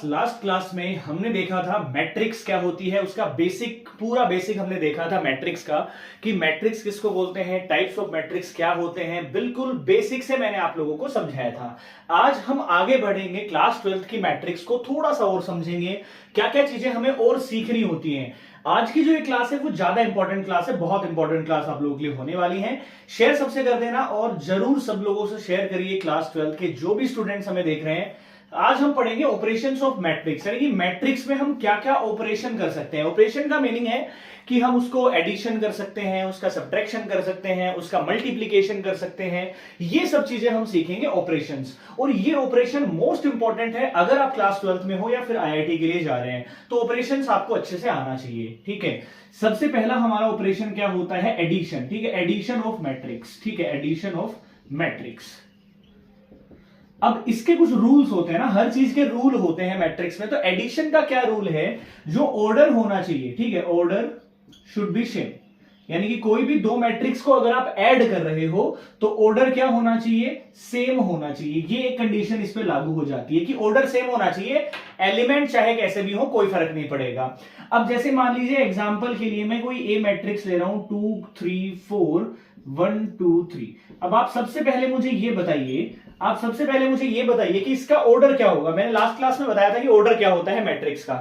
Last class में हमने देखा था मैट्रिक्स क्या होती है, उसका पूरा बेसिक हमने देखा था मैट्रिक्स का, कि मैट्रिक्स किसको बोलते हैं, टाइप्स ऑफ मैट्रिक्स क्या होते हैं, बिल्कुल बेसिक से मैंने आप लोगों को समझाया था। आज हम आगे बढ़ेंगे, क्लास 12th की मैट्रिक्स को थोड़ा सा और समझेंगे, क्या क्या चीजें हमें और सीखनी होती हैं। आज की जो ये क्लास है वो ज्यादा इंपॉर्टेंट क्लास है, बहुत इंपॉर्टेंट क्लास आप लोगों के लिए होने वाली है। शेयर सबसे कर देना और जरूर सब लोगों से शेयर करिए। क्लास 12th के जो भी स्टूडेंट्स हमें देख रहे हैं, आज हम पढ़ेंगे ऑपरेशंस ऑफ मैट्रिक्स, यानी कि मैट्रिक्स में हम क्या क्या ऑपरेशन कर सकते हैं। ऑपरेशन का मीनिंग है कि हम उसको एडिशन कर सकते हैं, उसका सब्ट्रैक्शन कर सकते हैं, उसका मल्टीप्लिकेशन कर सकते हैं। ये सब चीजें हम सीखेंगे ऑपरेशंस। और ये ऑपरेशन मोस्ट इंपॉर्टेंट है अगर आप क्लास 12th में हो या फिर आईआईटी के लिए जा रहे हैं, तो ऑपरेशंस आपको अच्छे से आना चाहिए। ठीक है, सबसे पहला हमारा ऑपरेशन क्या होता है, एडिशन। ठीक है, एडिशन ऑफ मैट्रिक्स। ठीक है, एडिशन ऑफ मैट्रिक्स। अब इसके कुछ रूल्स होते हैं ना, हर चीज के रूल होते हैं मैट्रिक्स में। तो एडिशन का क्या रूल है, जो ऑर्डर होना चाहिए, ठीक है, ऑर्डर शुड बी सेम, यानी कि कोई भी दो मैट्रिक्स को अगर आप ऐड कर रहे हो तो ऑर्डर क्या होना चाहिए, सेम होना चाहिए। ये एक कंडीशन इस पे लागू हो जाती है कि ऑर्डर सेम होना चाहिए, एलिमेंट चाहे कैसे भी हो कोई फर्क नहीं पड़ेगा। अब जैसे मान लीजिए एग्जांपल के लिए मैं कोई ए मैट्रिक्स ले रहा हूं, 2 3 4 1 2 3। अब आप सबसे पहले मुझे ये बताइए कि इसका ऑर्डर क्या होगा। मैंने लास्ट क्लास में बताया था कि ऑर्डर क्या होता है मैट्रिक्स का।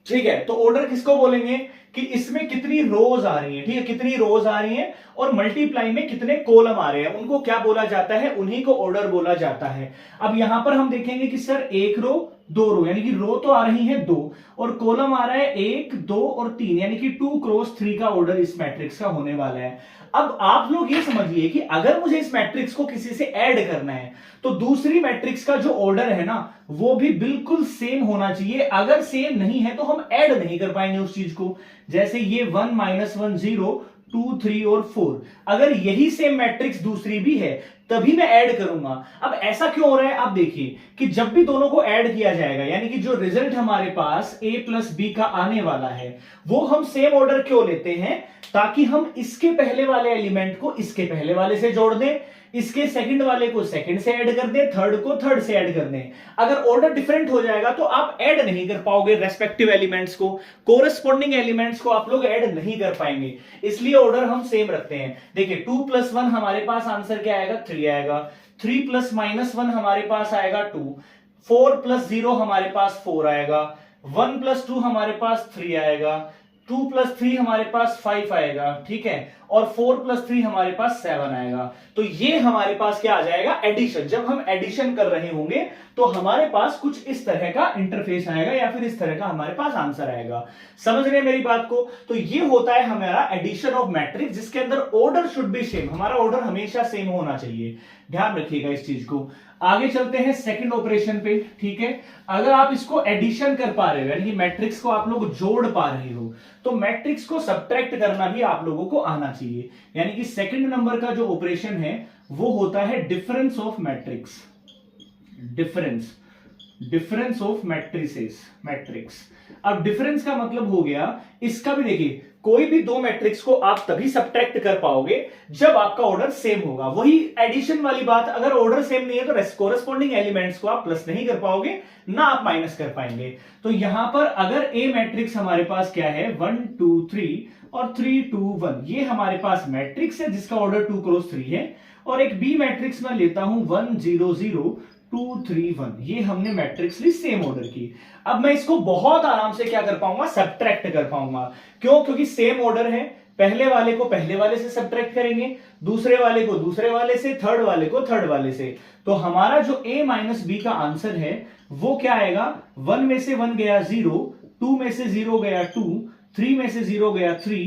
ठीक है, तो ऑर्डर किसको बोलेंगे कि इसमें कितनी रोज आ रही है, ठीक है, कितनी रोज आ रही है और मल्टीप्लाई में कितने कॉलम आ रहे हैं, उनको क्या बोला जाता है, उन्हीं को ऑर्डर बोला जाता है। अब यहां पर हम देखेंगे कि सर एक रो दो रो, यानी कि रो तो आ रही है 2 और कॉलम आ रहा है 1 2 और 3, यानी कि 2 क्रॉस 3 का ऑर्डर इस मैट्रिक्स का होने वाला है। अब आप लोग ये समझिए कि अगर मुझे इस मैट्रिक्स को किसी से ऐड करना है तो दूसरी मैट्रिक्स का जो ऑर्डर है ना वो भी बिल्कुल सेम होना चाहिए। अगर सेम नहीं है तो हम ऐड नहीं कर पाएंगे उस चीज को। जैसे ये 1 -1 0 2 3 और 4, अगर यही सेम मैट्रिक्स दूसरी भी है तभी मैं ऐड करूंगा। अब ऐसा क्यों हो रहा है, आप देखिए कि जब भी दोनों को ऐड किया जाएगा, यानी कि जो रिजल्ट हमारे पास a प्लस बी का आने वाला है वो हम सेम ऑर्डर क्यों लेते हैं, ताकि हम इसके पहले वाले एलिमेंट को इसके पहले वाले से जोड़ दें, इसके सेकंड वाले को सेकंड से ऐड कर दें, थर्ड को थर्ड से ऐड कर दें। अगर ऑर्डर डिफरेंट हो जाएगा तो आप ऐड नहीं कर पाओगे रेस्पेक्टिव एलिमेंट्स को, कोरेस्पॉन्डिंग एलिमेंट्स को आप लोग ऐड नहीं कर पाएंगे, इसलिए ऑर्डर हम सेम रखते हैं। देखिए 2 + 1 हमारे पास आंसर क्या आएगा, 3 आएगा। 3 + -1 हमारे पास आएगा 2। 4 + 0 हमारे पास 4 आएगा। 1 + 2 हमारे पास 3 आएगा। 2 + 3 हमारे पास 5 आएगा। ठीक है, और 4 + 3 हमारे पास 7 आएगा। तो ये हमारे पास क्या आ जाएगा, एडिशन। जब हम एडिशन कर रहे होंगे तो हमारे पास कुछ इस तरह का इंटरफेस आएगा या फिर इस तरह का हमारे पास आंसर आएगा। समझ रहे हैं मेरी बात को। तो ये होता है हमारा एडिशन ऑफ मैट्रिक्स, जिसके अंदर ऑर्डर शुड बी सेम, हमारा ऑर्डर हमेशा सेम होना चाहिए। ध्यान रखिएगा इस चीज को। आगे चलते हैं सेकंड ऑपरेशन पे। ठीक है, अगर आप इसको एडिशन कर पा रहे हो, यानी कि मैट्रिक्स को आप लोग जोड़ पा रहे हो, तो मैट्रिक्स को सब्ट्रैक्ट करना भी आप लोगों को आना चाहिए। यानी कि सेकंड नंबर का जो ऑपरेशन है वो होता है difference of matrix. Difference of matrix. अब डिफरेंस का मतलब हो गया, इसका भी देखिए, कोई भी दो मैट्रिक्स को आप तभी सब्ट्रैक्ट कर पाओगे जब आपका ऑर्डर सेम होगा। वही एडिशन वाली बात, अगर ऑर्डर सेम नहीं है तो कोरेस्पॉन्डिंग एलिमेंट्स को आप प्लस नहीं कर पाओगे, ना आप माइनस कर पाएंगे। तो यहां पर अगर ए मैट्रिक्स हमारे पास क्या है, 1 2 3 और 3 2 1, ये हमारे पास मैट्रिक्स है जिसका ऑर्डर 2 क्रॉस 3 है। और एक बी मैट्रिक्स में लेता हूं 1 0 0 2 3 1, ये हमने मैट्रिक्स ली सेम ऑर्डर की। अब मैं इसको बहुत आराम से क्या कर पाऊंगा, सब्ट्रैक्ट कर पाऊंगा। क्यों, क्योंकि सेम ऑर्डर है। पहले वाले को पहले वाले से सब्ट्रैक्ट करेंगे, दूसरे वाले को दूसरे वाले से, थर्ड वाले को थर्ड वाले से। तो हमारा जो a - b का आंसर है वो क्या आएगा, 1 में से 1 गया 0, 2 में से 0 गया 2, 3 में से 0 गया 3,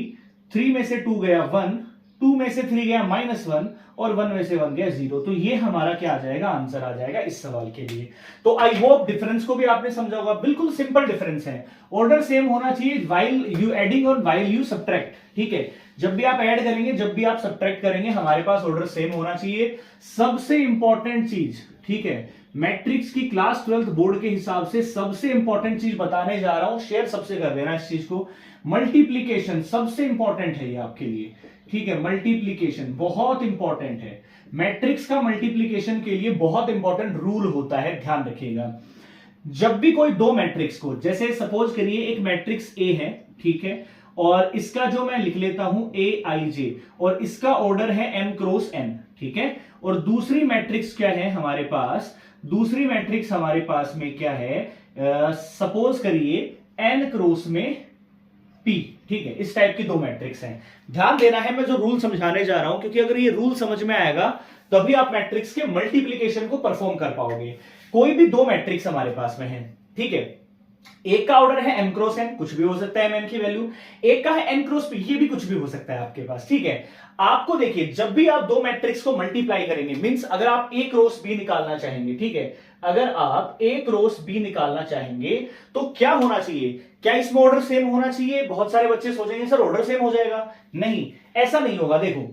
3 में से 2 गया 1, 2 में से 3 गया -1 और 1 में से 1 गया 0। तो ये हमारा क्या आ जाएगा, आंसर आ जाएगा इस सवाल के लिए। तो आई होप डिफरेंस को भी आपने समझा होगा। बिल्कुल सिंपल डिफरेंस है, ऑर्डर सेम होना चाहिए व्हाइल यू एडिंग और व्हाइल यू सब्ट्रैक्ट। ठीक है, जब भी आप ऐड करेंगे, जब भी आप सब्ट्रैक्ट करेंगे, हमारे पास ऑर्डर सेम होना चाहिए। सबसे इंपॉर्टेंट चीज, ठीक है, मैट्रिक्स की क्लास 12th बोर्ड के हिसाब से सबसे इंपॉर्टेंट चीज बताने जा रहा हूं, शेयर सबसे कर देना इस चीज को। मल्टीप्लीकेशन सबसे इंपॉर्टेंट है ये आपके लिए। ठीक है, मल्टीप्लीकेशन बहुत इंपॉर्टेंट है। मैट्रिक्स का मल्टीप्लीकेशन के लिए बहुत इंपॉर्टेंट रूल होता है, ध्यान रखिएगा। जब भी कोई दो मैट्रिक्स को, जैसे सपोज करिए एक मैट्रिक्स ए है, ठीक है, और इसका जो मैं लिख लेता हूं ए आई जे, और इसका ऑर्डर है m क्रॉस n, ठीक है, और दूसरी मैट्रिक्स क्या है हमारे पास, दूसरी मैट्रिक्स हमारे पास में क्या है, सपोज करिए n क्रॉस में p, ठीक है, इस टाइप की दो मैट्रिक्स हैं। ध्यान देना है मैं जो रूल समझाने जा रहा हूं, क्योंकि अगर ये रूल समझ में आएगा तभी आप मैट्रिक्स के मल्टीप्लीकेशन को परफॉर्म कर पाओगे। कोई भी दो मैट्रिक्स हमारे पास में है, ठीक है, एक का ऑर्डर है m क्रॉस n, कुछ भी हो सकता है mn की वैल्यू, एक का है n क्रॉस p, ये भी कुछ भी हो सकता है आपके पास, ठीक है। आपको देखिए जब भी आप दो मैट्रिक्स को मल्टीप्लाई करेंगे, मींस अगर आप a क्रॉस b निकालना चाहेंगे, ठीक है, अगर आप a क्रॉस b निकालना चाहेंगे तो क्या होना चाहिए, क्या इसमें ऑर्डर सेम होना चाहिए? बहुत सारे बच्चे सोचेंगे सर ऑर्डर सेम हो जाएगा, नहीं, ऐसा नहीं होगा। देखो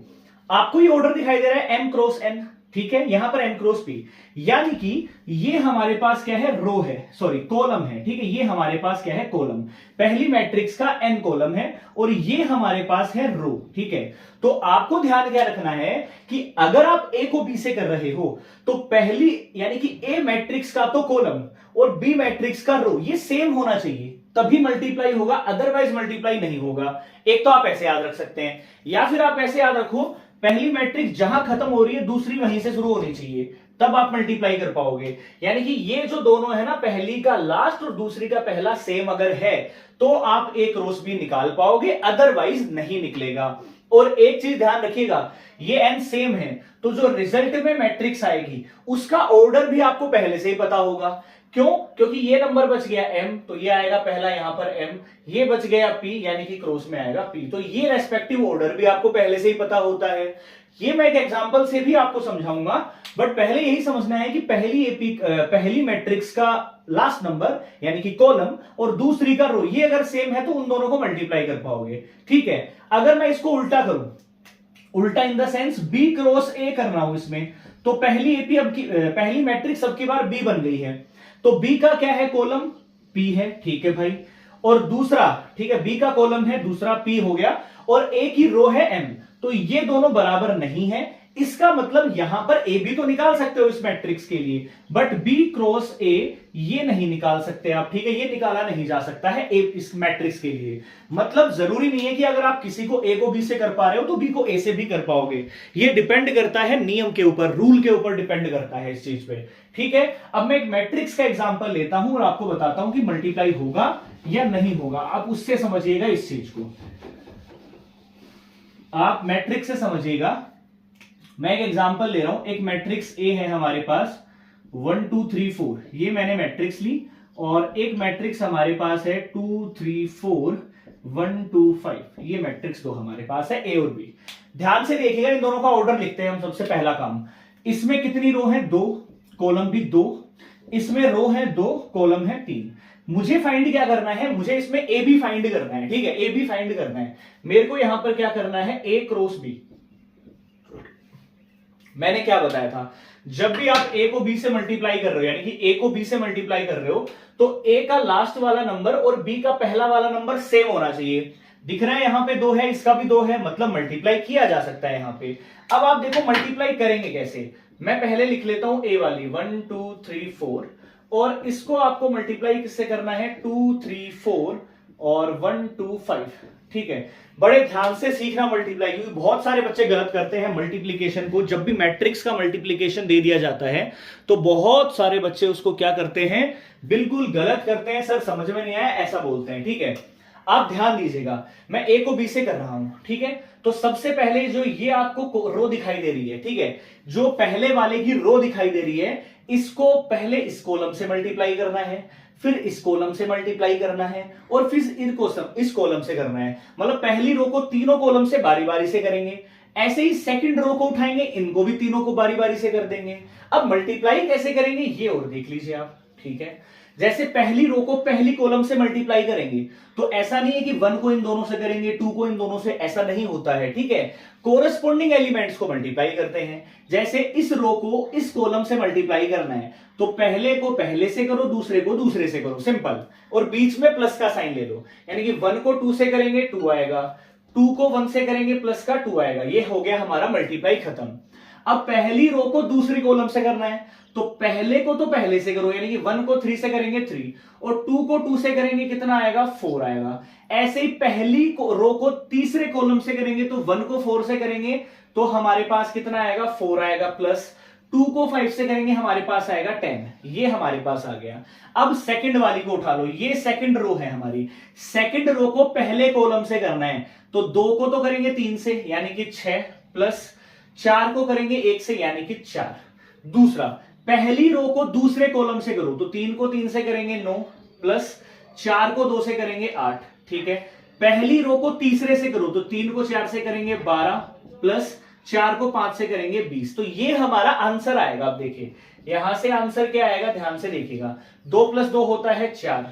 आपको ये ऑर्डर दिखाई दे रहा है m क्रॉस n, ठीक है, यहां पर n क्रॉस p, यानी कि ये हमारे पास क्या है, रो है, सॉरी कॉलम है, ठीक है, ये हमारे पास क्या है, कॉलम, पहली मैट्रिक्स का n कॉलम है और ये हमारे पास है रो, ठीक है। तो आपको ध्यान क्या रखना है कि अगर आप a को b से कर रहे हो तो पहली यानी कि a मैट्रिक्स का तो कॉलम और b मैट्रिक्स का रो ये सेम होना चाहिए, तभी मल्टीप्लाई होगा, अदरवाइज मल्टीप्लाई नहीं होगा। एक तो आप ऐसे याद रख सकते हैं, या फिर आप ऐसे याद रखो पहली मैट्रिक्स जहां खत्म हो रही है दूसरी वहीं से शुरू होनी चाहिए, तब आप मल्टीप्लाई कर पाओगे। यानी कि ये जो दोनों है ना, पहली का लास्ट और दूसरी का पहला सेम अगर है तो आप एक क्रॉस भी निकाल पाओगे, अदरवाइज नहीं निकलेगा। और एक चीज ध्यान रखिएगा, ये n सेम है तो जो रिजल्ट में मैट्रिक्स आएगी उसका ऑर्डर भी आपको पहले से ही पता होगा। क्यों? क्योंकि ये नंबर बच गया m, तो ये आएगा पहला यहां पर m, ये बच गया p यानी कि क्रॉस में आएगा p, तो ये रेस्पेक्टिव ऑर्डर भी आपको पहले से ही पता होता है। ये मैं एक एग्जांपल से भी आपको समझाऊंगा, बट पहले यही समझना है कि पहली मैट्रिक्स का लास्ट नंबर यानी कि कॉलम और दूसरी का रो ये अगर सेम है तो उन दोनों को मल्टीप्लाई कर पाओगे, ठीक है। अगर मैं इसको उल्टा करूं, उल्टा in the sense b cross a कर रहा हूं इसमें, तो पहली मैट्रिक्स अब की बार b बन गई है, तो b का क्या है, कॉलम p है, ठीक है भाई, और दूसरा, ठीक है, b का कॉलम है, दूसरा p हो गया, और a की रो है m, तो ये दोनों बराबर नहीं है। इसका मतलब यहां पर a भी तो निकाल सकते हो इस मैट्रिक्स के लिए, बट b क्रॉस a ये नहीं निकाल सकते आप, ठीक है, ये निकाला नहीं जा सकता है a इस मैट्रिक्स के लिए। मतलब जरूरी नहीं है कि अगर आप किसी को a को b से कर पा रहे हो तो b को a से भी कर पाओगे, ये डिपेंड करता है नियम के ऊपर, रूल के ऊपर डिपेंड करता है इस चीज पे, ठीक है। अब मैं एक मैट्रिक्स का एग्जांपल लेता हूं और आपको बताता हूं कि मल्टीप्लाई होगा या नहीं होगा, आप उससे समझिएगा इस चीज को, आप मैट्रिक्स से समझिएगा। मैं एक एग्जांपल ले रहा हूं, एक मैट्रिक्स ए है हमारे पास 1 2 3 4, ये मैंने मैट्रिक्स ली, और एक मैट्रिक्स हमारे पास है 2 3 4 1 2 5, ये मैट्रिक्स दो हमारे पास है ए और बी। ध्यान से देखिएगा, इन दोनों का ऑर्डर लिखते हैं हम। सबसे पहला काम, इसमें कितनी रो है, 2, कॉलम भी 2, इसमें रो है 2, कॉलम है 3। मुझे फाइंड क्या करना है, मुझे इसमें ए बी फाइंड करना है, ठीक है, ए बी फाइंड करना है। मेरे को यहां पर क्या करना है, ए क्रॉस बी। मैंने क्या बताया था, जब भी आप a को b से मल्टीप्लाई कर रहे हो, यानी कि a को b से मल्टीप्लाई कर रहे हो, तो a का लास्ट वाला नंबर और b का पहला वाला नंबर सेम होना चाहिए। दिख रहा है यहां पे 2 है, इसका भी 2 है, मतलब मल्टीप्लाई किया जा सकता है यहां पे। अब आप देखो मल्टीप्लाई करेंगे कैसे, मैं पहले लिख लेता हूं a वाली 1 2 3 4, और इसको आपको मल्टीप्लाई किससे करना है, 2 3 4 और 1 2 5, ठीक है। बड़े ध्यान से सीखना मल्टीप्लाई, क्योंकि बहुत सारे बच्चे गलत करते हैं मल्टीप्लिकेशन को। जब भी मैट्रिक्स का मल्टीप्लिकेशन दे दिया जाता है तो बहुत सारे बच्चे उसको क्या करते हैं, बिल्कुल गलत करते हैं, सर समझ में नहीं आया ऐसा बोलते हैं, ठीक है। आप ध्यान दीजिएगा, मैं a को b से कर रहा हूं, ठीक है। तो सबसे पहले जो ये आपको रो दिखाई दे रही है, ठीक है, जो पहले वाले की रो दिखाई दे रही है, इसको पहले इस कॉलम से मल्टीप्लाई करना है, फिर इस कॉलम से मल्टीप्लाई करना है, और फिर इस कॉलम से करना है। मतलब पहली रो को तीनों कॉलम से बारी बारी से करेंगे, ऐसे ही सेकंड रो को उठाएंगे, इनको भी तीनों को बारी बारी से कर देंगे। अब मल्टीप्लाई कैसे करेंगे ये और देख लीजिए आप, ठीक है। जैसे पहली रो को पहली कॉलम से मल्टीप्लाई करेंगे, तो ऐसा नहीं है कि 1 को इन दोनों से करेंगे, 2 को इन दोनों से, ऐसा नहीं होता है, ठीक है। कोरेस्पोंडिंग एलिमेंट्स को मल्टीप्लाई करते हैं। जैसे इस रो को इस कॉलम से मल्टीप्लाई करना है, तो पहले को पहले से करो, दूसरे को दूसरे से करो, सिंपल, और बीच में प्लस का साइन ले लो। यानी कि 1 को 2 से करेंगे 2 आएगा, 2 को 1 से करेंगे प्लस का 2 आएगा। ये हो गया हमारा मल्टीप्लाई खत्म। अब पहली रो को दूसरी कॉलम से करना है, तो पहले को तो पहले से करो, यानी कि 1 को 3 से करेंगे 3 और 2 को 2 से करेंगे कितना आएगा 4 आएगा। ऐसे ही पहली रो को तीसरे कॉलम से करेंगे तो 1 को 4 से करेंगे तो हमारे पास कितना आएगा 4 आएगा, प्लस 2 को 5 से करेंगे हमारे पास आएगा 10, ये हमारे पास आ गया। अब सेकंड वाली को उठा लो, ये सेकंड रो है हमारी, सेकंड रो को पहले कॉलम से करना है तो 2 को तो करेंगे 3 से यानी कि 6, प्लस 4 को करेंगे 1 से यानी कि 4। दूसरा, पहली रो को दूसरे कॉलम से करो तो 3 को 3 से करेंगे 9, प्लस 4 को 2 से करेंगे 8, ठीक है। पहली रो को तीसरे से करो तो 3 को 4 से करेंगे 12, प्लस 4 को 5 से करेंगे 20। तो ये हमारा आंसर आएगा। अब देखिए यहां से आंसर क्या आएगा, ध्यान से देखिएगा। 2 + 2 होता है 4,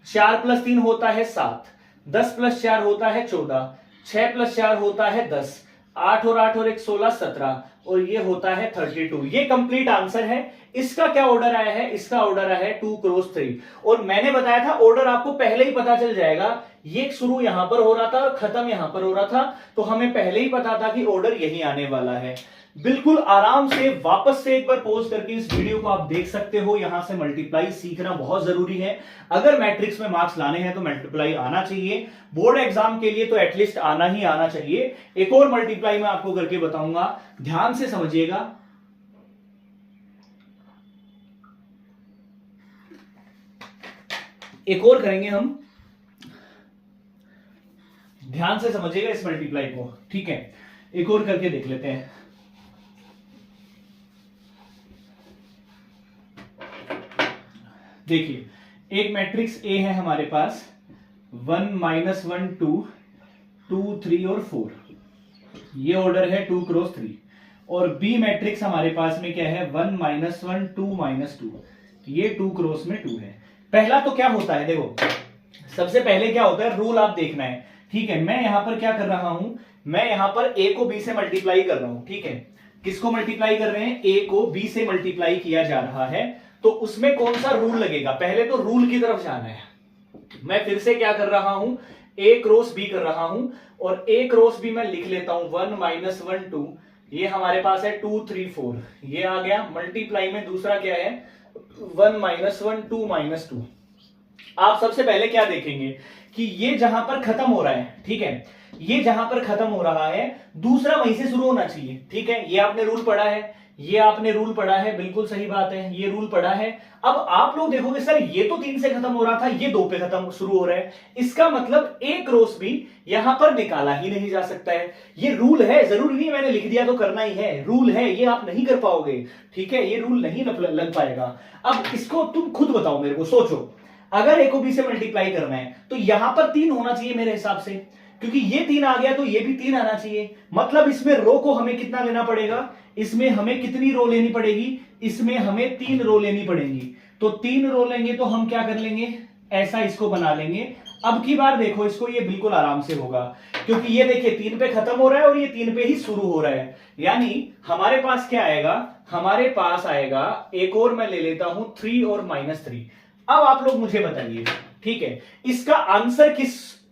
4 + 3 होता है 7, 10 + 4 होता है 14, 6 + 4 होता है 10, 8 और 8 और 1 16 17 और ये होता है 32। ये कंप्लीट आंसर है। इसका क्या ऑर्डर आया है, इसका ऑर्डर आया है 2 × 3 और मैंने बताया था ऑर्डर आपको पहले ही पता चल जाएगा। ये शुरू यहां पर हो रहा था और खत्म यहां पर हो रहा था, तो हमें पहले ही पता था कि ऑर्डर यही आने वाला है। बिल्कुल आराम से वापस से एक बार पॉज करके इस वीडियो को आप देख सकते हो। यहां से मल्टीप्लाई सीखना बहुत जरूरी है। अगर मैट्रिक्स में मार्क्स लाने हैं तो मल्टीप्लाई आना चाहिए, बोर्ड एग्जाम के लिए तो एटलीस्ट आना ही आना चाहिए। एक और मल्टीप्लाई मैं आपको करके बताऊंगा, ध्यान से समझिएगा। एक और करेंगे हम, ध्यान से समझिएगा इस मल्टीप्लाई को, ठीक है। एक और करके देख लेते हैं। देखिए एक मैट्रिक्स ए है हमारे पास, 1 - 1 2 2 3 और 4, ये ऑर्डर है 2 × 3। और बी मैट्रिक्स हमारे पास में क्या है, 1 - 1 2 - 2, ये 2 × 2 है। पहला तो क्या होता है, देखो सबसे पहले क्या होता है, रूल आप देखना है, ठीक है। मैं यहां पर क्या कर रहा हूं, मैं यहां पर ए को बी से मल्टीप्लाई कर रहा हूं, ठीक है। किसको मल्टीप्लाई कर रहे हैं, ए को बी से मल्टीप्लाई किया जा रहा है, तो उसमें कौन सा रूल लगेगा, पहले तो रूल की तरफ जाना है। मैं फिर से क्या कर रहा हूं, ए क्रॉस बी कर रहा हूं और ए क्रॉस बी मैं लिख लेता हूं 1 - 1 2, ये हमारे पास है 2 3 4, ये आ गया। मल्टीप्लाई में दूसरा क्या है, 1 - 1 2 - 2। आप सबसे पहले क्या देखेंगे कि ये जहां पर खत्म हो रहा है, ठीक है, ये जहां पर खत्म हो रहा है दूसरा वहीं से शुरू होना चाहिए, ठीक है। ये आपने रूल पढ़ा है, ये आपने रूल पढ़ा है, बिल्कुल सही बात है, ये रूल पढ़ा है। अब आप लोग देखोगे सर ये तो 3 से खत्म हो रहा था, ये 2 पे खत्म शुरू हो रहा है, इसका मतलब ए क्रॉस बी यहां पर निकाला ही नहीं जा सकता है। ये रूल है, जरूरी नहीं मैंने लिख दिया तो करना ही है, रूल है, ये आप नहीं कर पाओगे, ठीक है, ये रूल नहीं लग पाएगा। अब इसको तुम खुद बताओ, मेरे को सोचो, अगर ए को बी से मल्टीप्लाई करना है तो यहां पर 3 होना चाहिए मेरे हिसाब से, क्योंकि ये 3 आ गया तो ये भी 3 आना चाहिए। मतलब इसमें रो को हमें कितना लेना पड़ेगा, इसमें हमें कितनी रो लेनी पड़ेगी, इसमें हमें 3 रो लेनी पड़ेगी। तो 3 रो लेंगे तो हम क्या कर लेंगे, ऐसा इसको बना लेंगे। अब की बार देखो इसको, ये बिल्कुल आराम से होगा, क्योंकि ये देखिए 3 पे खत्म हो रहा है और ये 3 पे ही शुरू हो रहा है। यानी हमारे पास क्या आएगा, हमारे पास आएगा, एक और मैं ले लेता हूं 3 और -3। अब आप लोग मुझे बताइए, ठीक है, इसका आंसर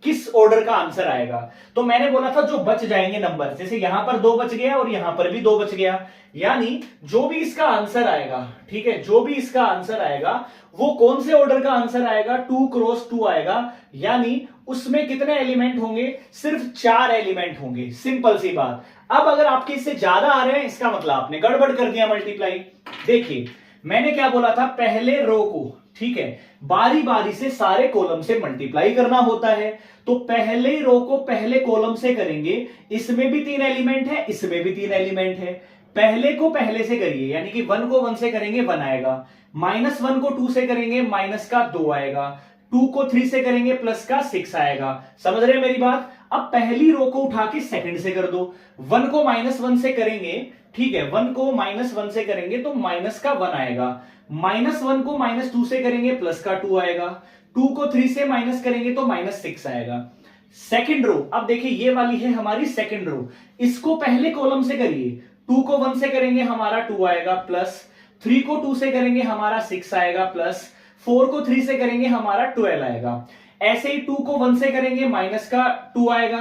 किस ऑर्डर का आंसर आएगा। तो मैंने बोला था जो बच जाएंगे नंबर, जैसे यहां पर 2 बच गया और यहां पर भी 2 बच गया, यानी जो भी इसका आंसर आएगा, ठीक है, जो भी इसका आंसर आएगा वो कौन से ऑर्डर का आंसर आएगा, 2 × 2 आएगा। यानी उसमें कितने एलिमेंट होंगे, सिर्फ 4 एलिमेंट होंगे, सिंपल सी बात। अब अगर आपके इससे ज्यादा आ रहे हैं इसका मतलब आपने गड़बड़ कर दिया मल्टीप्लाई। देखिए मैंने क्या बोला था, पहले रो को, ठीक है, बारी बारी से सारे कॉलम से मल्टीप्लाई करना होता है। तो पहले रो को पहले कॉलम से करेंगे, इसमें भी 3 एलिमेंट है, इसमें भी 3 एलिमेंट है। पहले को पहले से करिए, यानी कि 1 को 1 से करेंगे 1 आएगा, -1 को 2 से करेंगे माइनस का 2 आएगा, 2 को 3 से करेंगे प्लस का 6 आएगा। समझ रहे हैं मेरी बात। अब पहली रो को उठा के सेकंड से कर दो, 1 को -1 से करेंगे, ठीक है, 1 को -1 से करेंगे तो माइनस का 1 आएगा, -1 को -2 से करेंगे प्लस का 2 आएगा, 2 को 3 से माइनस करेंगे तो -6 आएगा। सेकंड रो, अब देखिए ये वाली है हमारी सेकंड रो, इसको पहले कॉलम से करिए, 2 को 1 से करेंगे हमारा 2 आएगा, प्लस 3 को 2 से करेंगे हमारा 6 आएगा, प्लस 4 को 3 से करेंगे हमारा 12 आएगा। ऐसे ही 2 को 1 से करेंगे माइनस का 2 आएगा,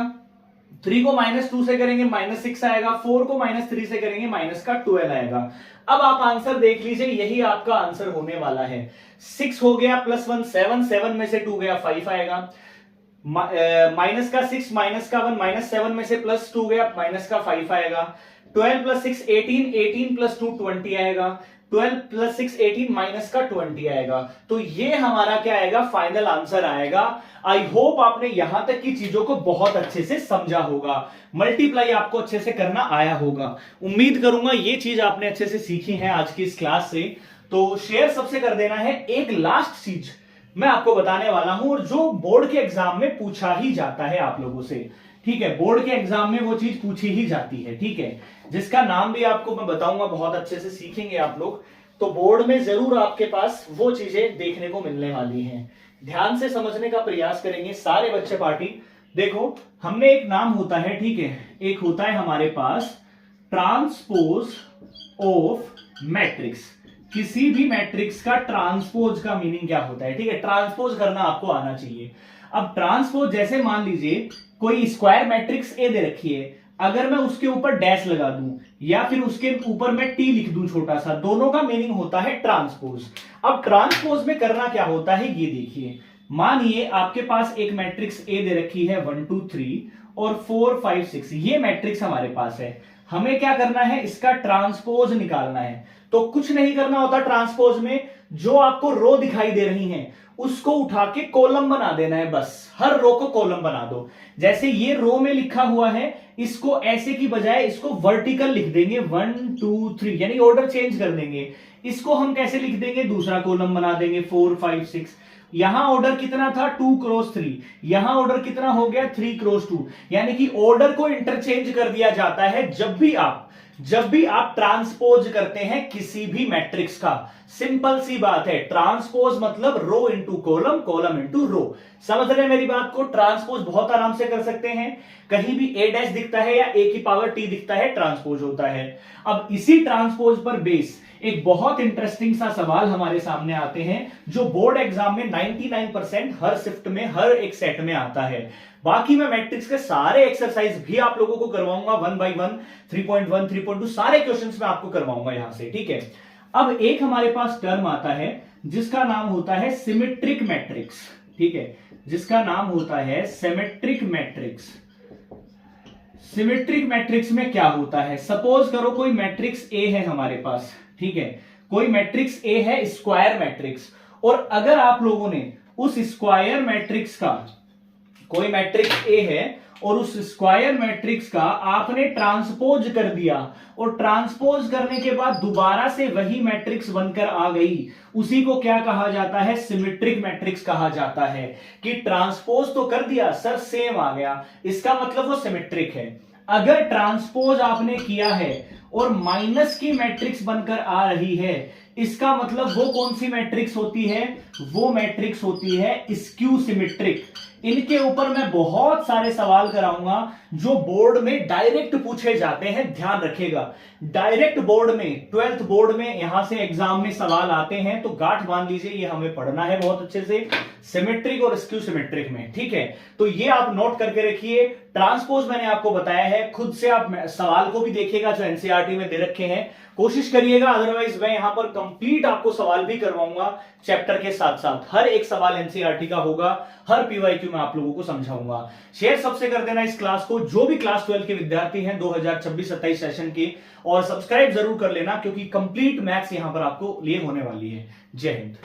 3 को -2 से करेंगे -6 आएगा, 4 को -3 से करेंगे -12 आएगा। अब आप आंसर देख लीजिए, यही आपका आंसर होने वाला है। 6 हो गया +1 7, 7 में से 2 गया 5 आएगा। माइनस का 6 माइनस का 1 -7 में से +2 गया -5 आएगा। 12 + 6 18, 18 + 2 20 आएगा। 12 + 6 18 -20 आएगा। तो ये हमारा क्या आएगा, फाइनल आंसर आएगा। आई होप आपने यहां तक की चीजों को बहुत अच्छे से समझा होगा, मल्टीप्लाई आपको अच्छे से करना आया होगा। उम्मीद करूंगा ये चीज आपने अच्छे से सीखी है आज की इस क्लास से। तो शेयर सबसे कर देना है। एक लास्ट चीज मैं आपको बताने वाला हूं, और जो बोर्ड के एग्जाम में पूछा ही जाता है आप लोगों से, ठीक है, बोर्ड के एग्जाम में वो चीज पूछी ही जाती है, ठीक है, जिसका नाम भी आपको मैं बताऊंगा, बहुत अच्छे से सीखेंगे आप लोग। तो बोर्ड में जरूर आपके पास वो चीजें देखने को मिलने वाली हैं। ध्यान से समझने का प्रयास करेंगे सारे बच्चे पार्टी। देखो, हमने एक नाम होता है, ठीक है, एक होता है हमारे पास ट्रांसपोज ऑफ मैट्रिक्स। किसी भी मैट्रिक्स का ट्रांसपोज का मीनिंग क्या होता है, ठीक है, ट्रांसपोज करना आपको आना चाहिए। अब ट्रांसपोज, जैसे मान लीजिए कोई स्क्वायर मैट्रिक्स ए दे रखी है, अगर मैं उसके ऊपर डैश लगा दूं या फिर उसके ऊपर मैं टी लिख दूं छोटा सा, दोनों का मीनिंग होता है ट्रांसपोज। अब ट्रांसपोज में करना क्या होता है, ये देखिए, मानिए आपके पास एक मैट्रिक्स ए दे रखी है 1 2 3 और 4 5 6, ये मैट्रिक्स हमारे पास है। हमें क्या करना है, इसका ट्रांसपोज निकालना है। तो कुछ नहीं करना होता ट्रांसपोज में, जो आपको रो दिखाई दे रही हैं उसको उठा के कॉलम बना देना है, बस हर रो को कॉलम बना दो। जैसे ये रो में लिखा हुआ है, इसको ऐसे की बजाय इसको वर्टिकल लिख देंगे 1 2 3, यानी ऑर्डर चेंज कर देंगे। इसको हम कैसे लिख देंगे, दूसरा कॉलम बना देंगे 4 5 6। यहां ऑर्डर कितना था 2 क्रॉस 3, यहां ऑर्डर कितना हो गया 3 क्रॉस 2, यानी कि ऑर्डर को इंटरचेंज कर दिया जाता है जब भी आप ट्रांसपोज करते हैं किसी भी मैट्रिक्स का। सिंपल सी बात है, ट्रांसपोज मतलब row into column, column into row. समझ रहे हैं मेरी बात को? ट्रांसपोज बहुत आराम से कर सकते हैं, कहीं भी ए डैश दिखता है या ए की पावर टी दिखता है, ट्रांसपोज होता है। अब इसी ट्रांसपोज पर बेस एक बहुत इंटरेस्टिंग सा सवाल हमारे सामने आते हैं, जो बोर्ड एग्जाम में 99% हर शिफ्ट में, हर एक सेट में आता है। बाकी मैं मैट्रिक्स के सारे एक्सरसाइज भी आप लोगों को करवाऊंगा 1 by 1, 3.1, 3.2, सारे क्वेश्चंस में आपको करवाऊंगा यहां से, ठीक है। अब एक हमारे पास टर्म आता है जिसका नाम होता है सिमेट्रिक मैट्रिक्स, ठीक है, जिसका नाम होता है सिमेट्रिक मैट्रिक्स। सिमेट्रिक मैट्रिक्स में क्या होता है, सपोज करो कोई मैट्रिक्स ए है हमारे पास, ठीक है, कोई मैट्रिक्स ए है स्क्वायर मैट्रिक्स, और अगर आप लोगों ने उस स्क्वायर मैट्रिक्स का, कोई मैट्रिक्स ए है और उस स्क्वायर मैट्रिक्स का आपने ट्रांसपोज कर दिया, और ट्रांसपोज करने के बाद दोबारा से वही मैट्रिक्स बनकर आ गई, उसी को क्या कहा जाता है, सिमेट्रिक मैट्रिक्स कहा जाता है। कि ट्रांसपोज तो कर दिया सर, सेम आ गया, इसका मतलब वो सिमेट्रिक है। अगर ट्रांसपोज आपने किया है और माइनस की मैट्रिक्स बनकर आ रही है, इसका मतलब वो कौन सी मैट्रिक्स होती है, वो मैट्रिक्स होती है स्क्यू सिमेट्रिक। इनके ऊपर मैं बहुत सारे सवाल कराऊंगा जो बोर्ड में डायरेक्ट पूछे जाते हैं, ध्यान रखिएगा। डायरेक्ट बोर्ड में, 12th बोर्ड में यहां से एग्जाम में सवाल आते हैं, तो गांठ बांध लीजिए, ये हमें पढ़ना है बहुत अच्छे से, सिमेट्रिक और स्क्यू सिमेट्रिक में, ठीक है। तो ये आप नोट करके रखिए। ट्रांसपोज मैंने आपको बताया है, खुद से आप सवाल को भी देखिएगा जो एनसीईआरटी में दे रखे हैं, कोशिश करिएगा, अदरवाइज मैं यहां पर कंप्लीट आपको सवाल भी करवाऊंगा चैप्टर के साथ साथ। हर एक सवाल एनसीईआरटी का होगा, हर पीवाईक्यू में आप लोगों को समझाऊंगा। शेयर सबसे कर देना इस क्लास को, जो भी क्लास 12 के विद्यार्थी हैं 2026-27 सेशन के, और सब्सक्राइब जरूर कर लेना, क्योंकि कंप्लीट मैथ्स यहां पर आपको लिए होने वाली है। जय हिंद।